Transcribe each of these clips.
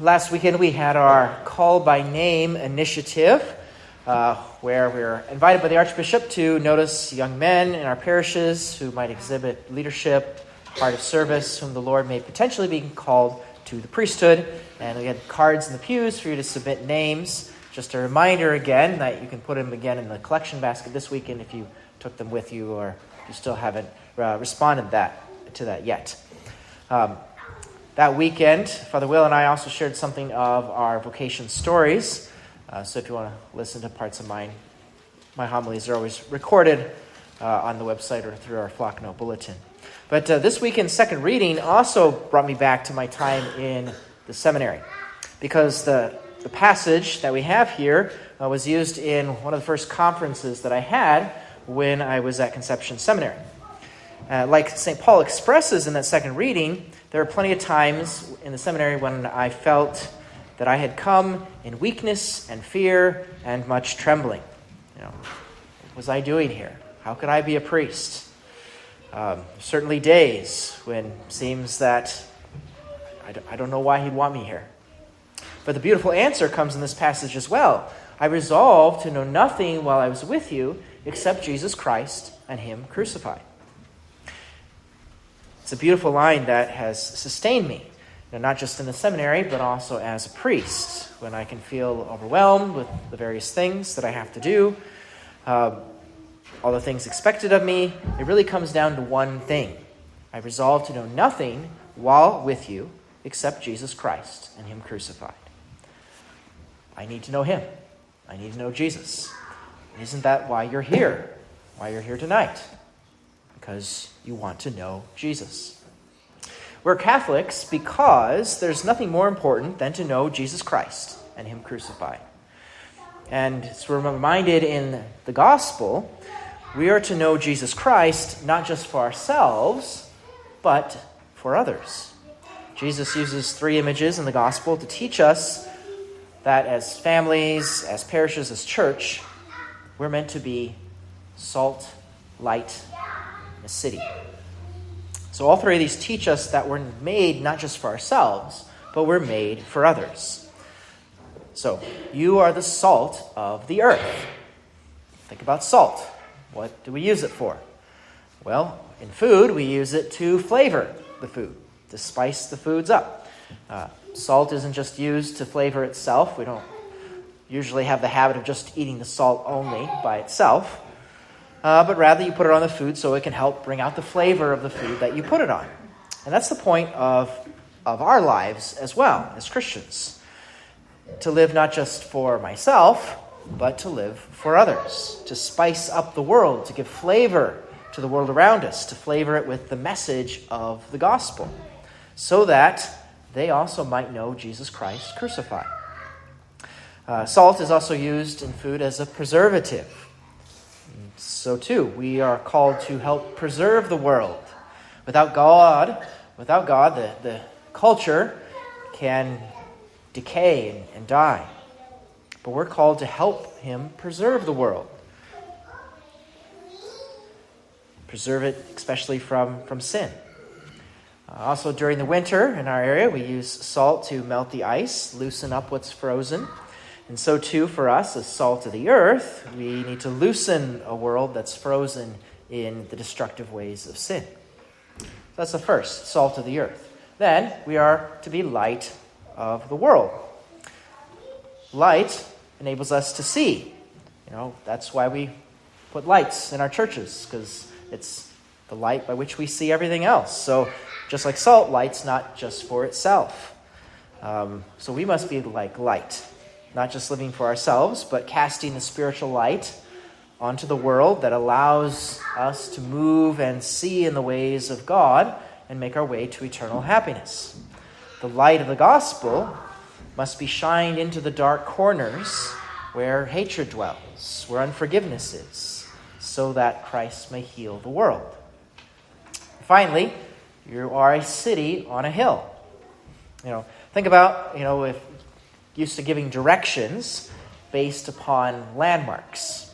Last weekend we had our Call by Name initiative, where we were invited by the Archbishop to notice young men in our parishes who might exhibit leadership, heart of service, whom the Lord may potentially be called to the priesthood. And we had cards in the pews for you to submit names. Just a reminder again that you can put them again in the collection basket this weekend if you took them with you or if you still haven't responded to that yet. That weekend, Father Will and I also shared something of our vocation stories. So if you want to listen to parts of mine, my homilies are always recorded on the website or through our Flock Note bulletin. But this weekend's second reading also brought me back to my time in the seminary, because the passage that we have here was used in one of the first conferences that I had when I was at Conception Seminary. Like St. Paul expresses in that second reading, there are plenty of times in the seminary when I felt that I had come in weakness and fear and much trembling. What was I doing here? How could I be a priest? Certainly days when it seems that I don't know why he'd want me here. But the beautiful answer comes in this passage as well. I resolved to know nothing while I was with you except Jesus Christ and him crucified. It's a beautiful line that has sustained me, not just in the seminary, but also as a priest, when I can feel overwhelmed with the various things that I have to do, all the things expected of me. It really comes down to one thing. I resolve to know nothing while with you except Jesus Christ and him crucified. I need to know him. I need to know Jesus. Isn't that why you're here? Why you're here tonight? Because you want to know Jesus. We're Catholics because there's nothing more important than to know Jesus Christ and him crucified. And as we're reminded in the gospel, we are to know Jesus Christ not just for ourselves, but for others. Jesus uses three images in the gospel to teach us that as families, as parishes, as church, we're meant to be salt, light, and a city. So all three of these teach us that we're made not just for ourselves, but we're made for others. So you are the salt of the earth. Think about salt. What do we use it for? Well, in food, we use it to flavor the food, to spice the foods up. Salt isn't just used to flavor itself. We don't usually have the habit of just eating the salt only by itself, but rather you put it on the food so it can help bring out the flavor of the food that you put it on. And that's the point of our lives as well as Christians. To live not just for myself, but to live for others, to spice up the world, to give flavor to the world around us, to flavor it with the message of the gospel, so that they also might know Jesus Christ crucified. Salt is also used in food as a preservative. So too, we are called to help preserve the world. Without God, the culture can decay and die. But we're called to help him preserve the world. Preserve it especially from sin. Also during the winter in our area, we use salt to melt the ice, loosen up what's frozen. And so too for us, as salt of the earth, we need to loosen a world that's frozen in the destructive ways of sin. So that's the first, salt of the earth. Then we are to be light of the world. Light enables us to see. That's why we put lights in our churches, because it's the light by which we see everything else. So just like salt, light's not just for itself. So we must be like light, not just living for ourselves, but casting the spiritual light onto the world that allows us to move and see in the ways of God and make our way to eternal happiness. The light of the gospel must be shined into the dark corners where hatred dwells, where unforgiveness is, so that Christ may heal the world. Finally, you are a city on a hill. Think about, if used to giving directions based upon landmarks.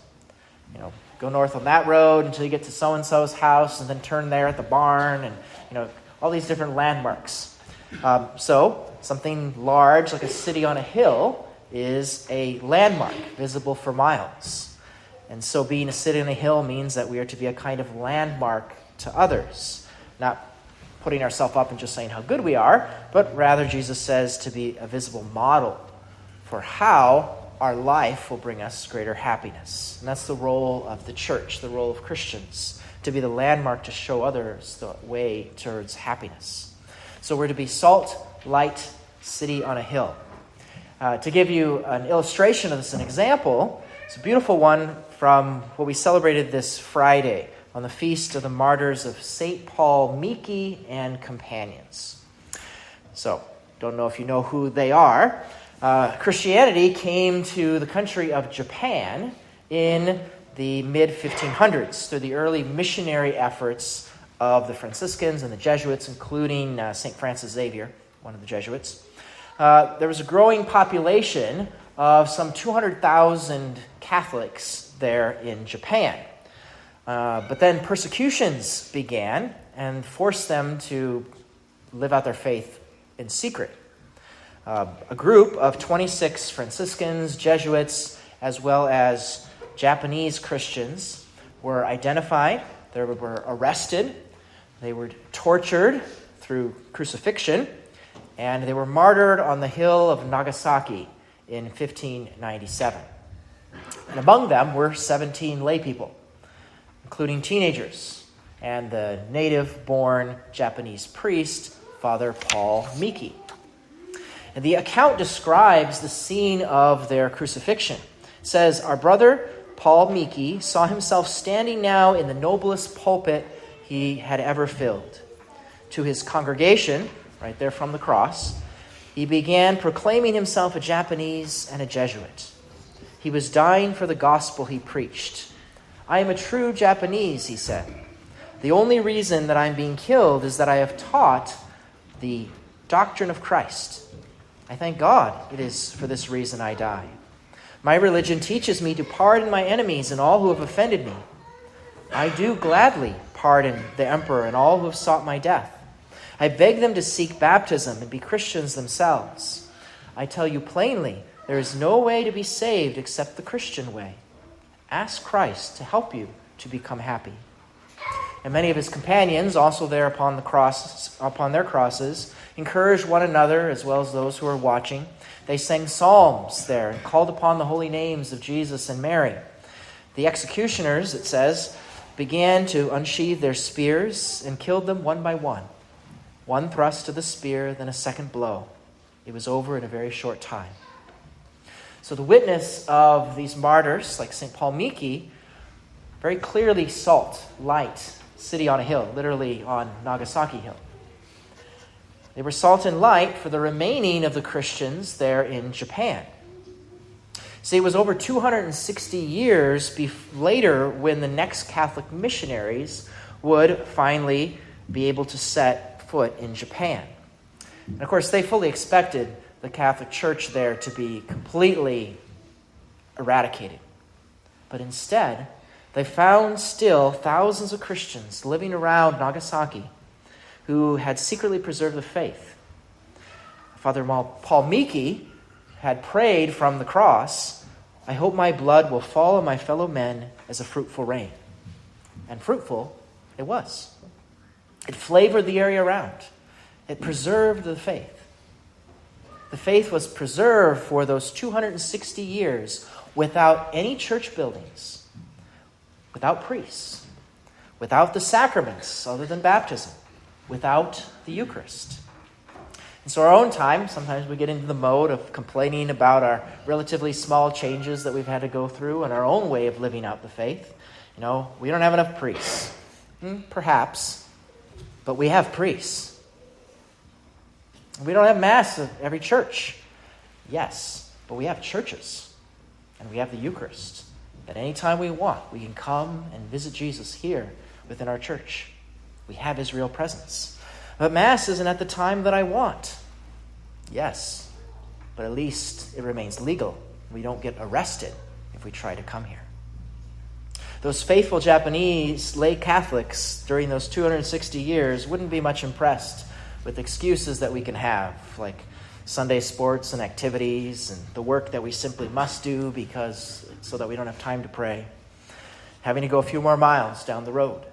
Go north on that road until you get to so-and-so's house, and then turn there at the barn, and all these different landmarks. So something large like a city on a hill is a landmark visible for miles. And so being a city on a hill means that we are to be a kind of landmark to others, not putting ourselves up and just saying how good we are, but rather Jesus says to be a visible model for how our life will bring us greater happiness. And that's the role of the church, the role of Christians, to be the landmark to show others the way towards happiness. So we're to be salt, light, city on a hill. To give you an illustration of this, an example, it's a beautiful one from what we celebrated this Friday on the Feast of the Martyrs of St. Paul Miki and companions. So, don't know if you know who they are. Christianity came to the country of Japan in the mid-1500s through the early missionary efforts of the Franciscans and the Jesuits, including St. Francis Xavier, one of the Jesuits. There was a growing population of some 200,000 Catholics there in Japan. But then persecutions began and forced them to live out their faith in secret. A group of 26 Franciscans, Jesuits, as well as Japanese Christians were identified. They were arrested. They were tortured through crucifixion. And they were martyred on the hill of Nagasaki in 1597. And among them were 17 lay people, including teenagers, and the native-born Japanese priest, Father Paul Miki. And the account describes the scene of their crucifixion. It says, "Our brother Paul Miki saw himself standing now in the noblest pulpit he had ever filled. To his congregation, right there from the cross, he began proclaiming himself a Japanese and a Jesuit. He was dying for the gospel he preached. 'I am a true Japanese,' he said. 'The only reason that I'm being killed is that I have taught the doctrine of Christ. I thank God it is for this reason I die. My religion teaches me to pardon my enemies and all who have offended me. I do gladly pardon the emperor and all who have sought my death. I beg them to seek baptism and be Christians themselves. I tell you plainly, there is no way to be saved except the Christian way. Ask Christ to help you to become happy.' And many of his companions, also there upon their crosses, encouraged one another as well as those who were watching. They sang psalms there and called upon the holy names of Jesus and Mary. The executioners, it says, began to unsheathe their spears and killed them one by one. One thrust of the spear, then a second blow. It was over in a very short time." So the witness of these martyrs, like St. Paul Miki, very clearly salt, light, city on a hill, literally on Nagasaki Hill. They were salt and light for the remaining of the Christians there in Japan. See, it was over 260 years later when the next Catholic missionaries would finally be able to set foot in Japan. And of course, they fully expected the Catholic Church there to be completely eradicated. But instead, they found still thousands of Christians living around Nagasaki who had secretly preserved the faith. Father Paul Miki had prayed from the cross, "I hope my blood will fall on my fellow men as a fruitful rain." And fruitful it was. It flavored the area around. It preserved the faith. The faith was preserved for those 260 years without any church buildings, without priests, without the sacraments other than baptism, without the Eucharist. And so our own time, sometimes we get into the mode of complaining about our relatively small changes that we've had to go through and our own way of living out the faith. You know, we don't have enough priests. Perhaps, but we have priests. We don't have Mass at every church. Yes, but we have churches. And we have the Eucharist. At any time we want, we can come and visit Jesus here within our church. We have his real presence. But Mass isn't at the time that I want. Yes, but at least it remains legal. We don't get arrested if we try to come here. Those faithful Japanese lay Catholics during those 260 years wouldn't be much impressed with excuses that we can have, like, Sunday sports and activities and the work that we simply must do so that we don't have time to pray. Having to go a few more miles down the road.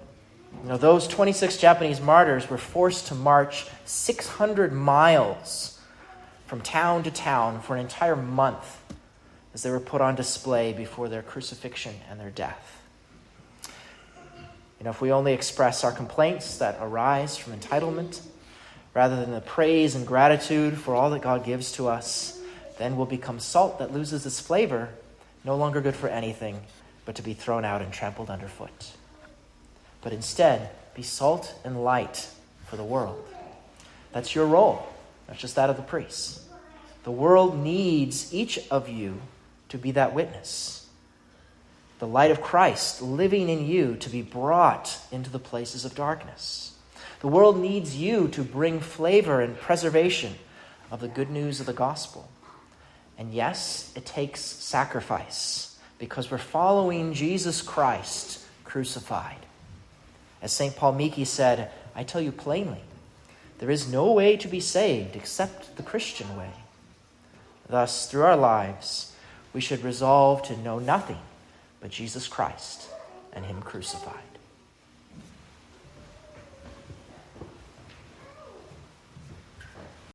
Those 26 Japanese martyrs were forced to march 600 miles from town to town for an entire month as they were put on display before their crucifixion and their death. If we only express our complaints that arise from entitlement, rather than the praise and gratitude for all that God gives to us, then we'll become salt that loses its flavor, no longer good for anything, but to be thrown out and trampled underfoot. But instead, be salt and light for the world. That's your role, not just that of the priests. The world needs each of you to be that witness. The light of Christ living in you to be brought into the places of darkness. The world needs you to bring flavor and preservation of the good news of the gospel. And yes, it takes sacrifice because we're following Jesus Christ crucified. As St. Paul Miki said, I tell you plainly, there is no way to be saved except the Christian way. Thus, through our lives, we should resolve to know nothing but Jesus Christ and Him crucified.